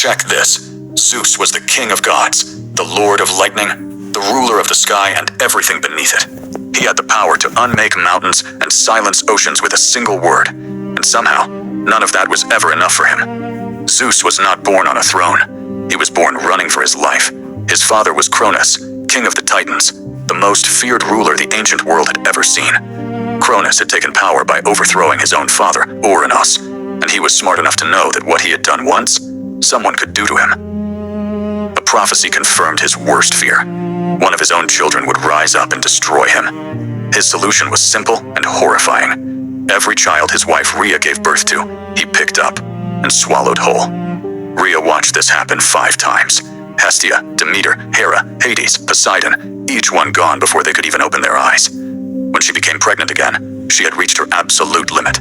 Check this. Zeus was the king of gods, the lord of lightning, the ruler of the sky and everything beneath it. He had the power to unmake mountains and silence oceans with a single word, and somehow, none of that was ever enough for him. Zeus was not born on a throne. He was born running for his life. His father was Cronus, king of the Titans, the most feared ruler the ancient world had ever seen. Cronus had taken power by overthrowing his own father, Uranus, and he was smart enough to know that what he had done once, someone could do to him. A prophecy confirmed his worst fear. One of his own children would rise up and destroy him. His solution was simple and horrifying. Every child his wife Rhea gave birth to, he picked up and swallowed whole. Rhea watched this happen 5 times. Hestia, Demeter, Hera, Hades, Poseidon, each one gone before they could even open their eyes. When she became pregnant again, she had reached her absolute limit.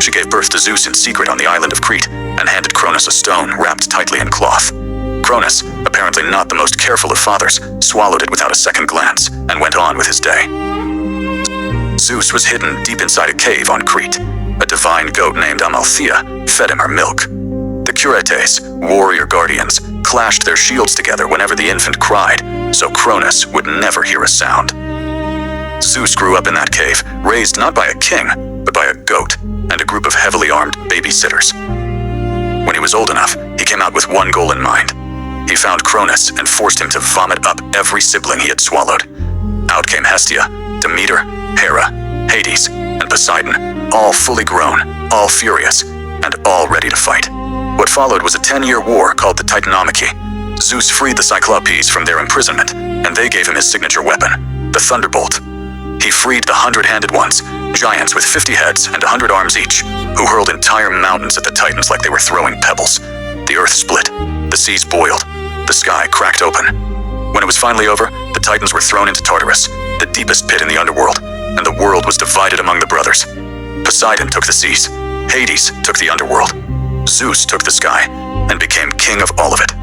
She gave birth to Zeus in secret on the island of Crete and handed Cronus a stone wrapped tightly in cloth. Cronus, apparently not the most careful of fathers, swallowed it without a second glance and went on with his day. Zeus was hidden deep inside a cave on Crete. A divine goat named Amalthea fed him her milk. The Curetes, warrior guardians, clashed their shields together whenever the infant cried, so Cronus would never hear a sound. Zeus grew up in that cave, raised not by a king, but by a goat and a group of heavily armed babysitters. When he was old enough, he came out with one goal in mind. He found Cronus and forced him to vomit up every sibling he had swallowed. Out came Hestia, Demeter, Hera, Hades, and Poseidon, all fully grown, all furious, and all ready to fight. What followed was a 10-year war called the Titanomachy. Zeus freed the Cyclopes from their imprisonment, and they gave him his signature weapon, the Thunderbolt. He freed the 100-handed ones, giants with 50 heads and 100 arms each, who hurled entire mountains at the Titans like they were throwing pebbles. The earth split, the seas boiled, the sky cracked open. When it was finally over, the Titans were thrown into Tartarus, the deepest pit in the underworld, and the world was divided among the brothers. Poseidon took the seas, Hades took the underworld, Zeus took the sky, and became king of all of it.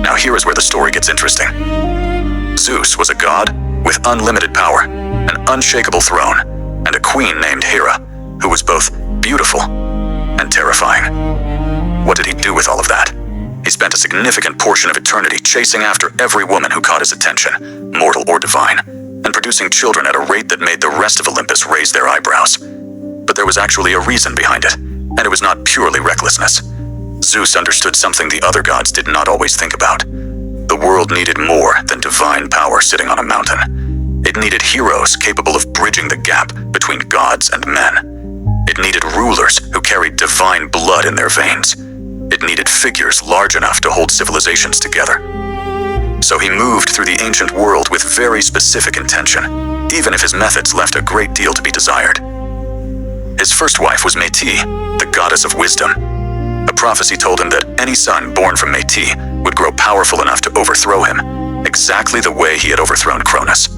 Now here is where the story gets interesting. Zeus was a god with unlimited power, an unshakable throne, and a queen named Hera, who was both beautiful and terrifying. What did he do with all of that? He spent a significant portion of eternity chasing after every woman who caught his attention, mortal or divine, and producing children at a rate that made the rest of Olympus raise their eyebrows. But there was actually a reason behind it, and it was not purely recklessness. Zeus understood something the other gods did not always think about. The world needed more than divine power sitting on a mountain. It needed heroes capable of bridging the gap between gods and men. It needed rulers who carried divine blood in their veins. It needed figures large enough to hold civilizations together. So he moved through the ancient world with very specific intention, even if his methods left a great deal to be desired. His first wife was Métis, the goddess of wisdom. A prophecy told him that any son born from Métis would grow powerful enough to overthrow him, exactly the way he had overthrown Cronus.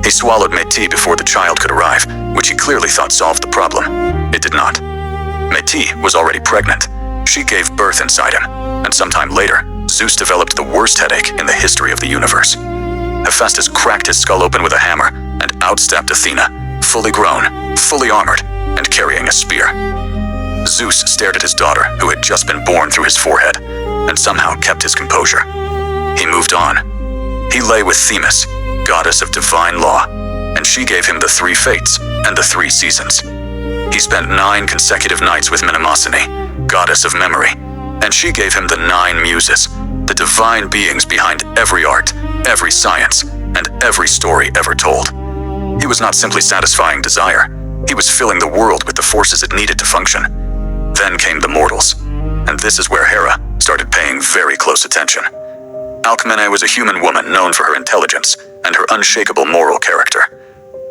He swallowed Métis before the child could arrive, which he clearly thought solved the problem. It did not. Métis was already pregnant. She gave birth inside him, and sometime later, Zeus developed the worst headache in the history of the universe. Hephaestus cracked his skull open with a hammer and outstepped Athena, fully grown, fully armored, and carrying a spear. Zeus stared at his daughter, who had just been born, through his forehead, and somehow kept his composure. He moved on. He lay with Themis, goddess of divine law, and she gave him the 3 fates and the 3 seasons. He spent 9 consecutive nights with Mnemosyne, goddess of memory, and she gave him the 9 muses, the divine beings behind every art, every science, and every story ever told. He was not simply satisfying desire. He was filling the world with the forces it needed to function. Then came the mortals, and this is where Hera started paying very close attention. Alcmene was a human woman known for her intelligence and her unshakable moral character.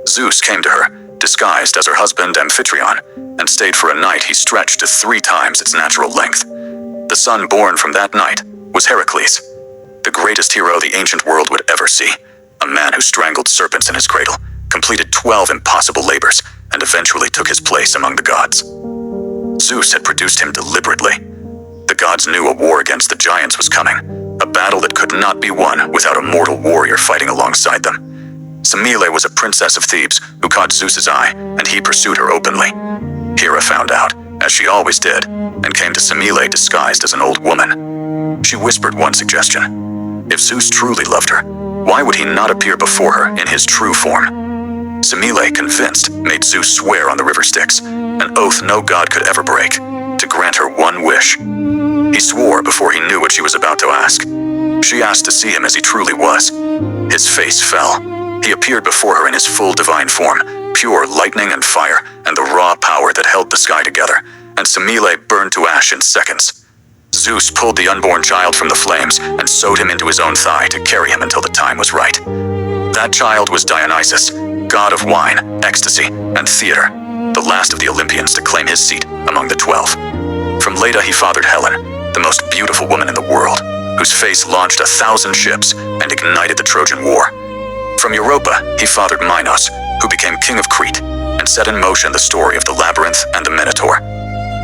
Zeus came to her, disguised as her husband Amphitryon, and stayed for a night he stretched to 3 times its natural length. The son born from that night was Heracles, the greatest hero the ancient world would ever see, a man who strangled serpents in his cradle, completed 12 impossible labors, and eventually took his place among the gods. Zeus had produced him deliberately. The gods knew a war against the giants was coming, a battle that could not be won without a mortal warrior fighting alongside them. Semele was a princess of Thebes who caught Zeus's eye, and he pursued her openly. Hera found out, as she always did, and came to Semele disguised as an old woman. She whispered one suggestion. If Zeus truly loved her, why would he not appear before her in his true form? Semele, convinced, made Zeus swear on the river Styx, an oath no god could ever break, to grant her one wish. He swore before he knew what she was about to ask. She asked to see him as he truly was. His face fell. He appeared before her in his full divine form, pure lightning and fire, and the raw power that held the sky together, and Semele burned to ash in seconds. Zeus pulled the unborn child from the flames and sewed him into his own thigh to carry him until the time was right. That child was Dionysus, god of wine, ecstasy, and theater, the last of the Olympians to claim his seat among the 12. From Leda he fathered Helen, the most beautiful woman in the world, whose face launched 1,000 ships and ignited the Trojan War. From Europa he fathered Minos, who became king of Crete, and set in motion the story of the labyrinth and the Minotaur.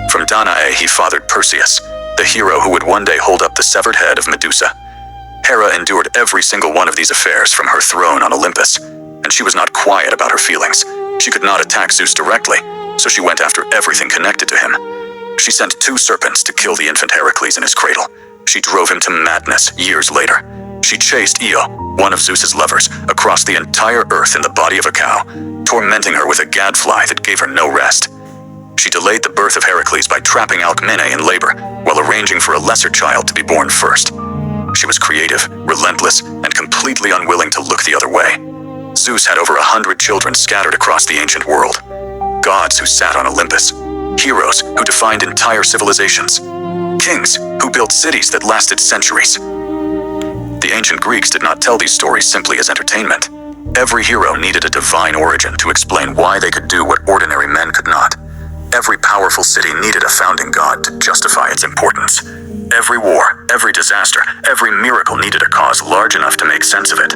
From Danae he fathered Perseus, the hero who would one day hold up the severed head of Medusa. Hera endured every single one of these affairs from her throne on Olympus, and she was not quiet about her feelings. She could not attack Zeus directly, so she went after everything connected to him. She sent 2 serpents to kill the infant Heracles in his cradle. She drove him to madness years later. She chased Io, one of Zeus's lovers, across the entire earth in the body of a cow, tormenting her with a gadfly that gave her no rest. She delayed the birth of Heracles by trapping Alcmene in labor, while arranging for a lesser child to be born first. She was creative, relentless, and completely unwilling to look the other way. Zeus had over 100 children scattered across the ancient world. Gods who sat on Olympus. Heroes who defined entire civilizations. Kings who built cities that lasted centuries. The ancient Greeks did not tell these stories simply as entertainment. Every hero needed a divine origin to explain why they could do what ordinary men could not. Every powerful city needed a founding god to justify its importance. Every war, every disaster, every miracle needed a cause large enough to make sense of it.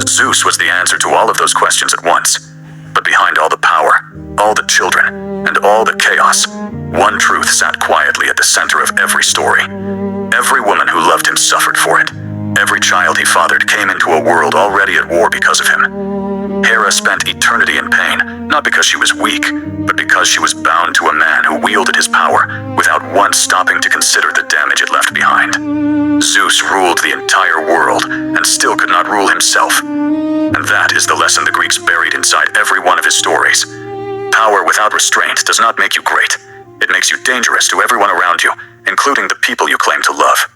Zeus was the answer to all of those questions at once. But behind all the power, all the children, and all the chaos, one truth sat quietly at the center of every story. Every woman who loved him suffered for it. Every child he fathered came into a world already at war because of him. Hera spent eternity in pain, not because she was weak, but because she was bound to a man who wielded his power without once stopping to consider the damage it left behind. Zeus ruled the entire world and still could not rule himself. And that is the lesson the Greeks buried inside every one of his stories. Power without restraint does not make you great. It makes you dangerous to everyone around you, including the people you claim to love.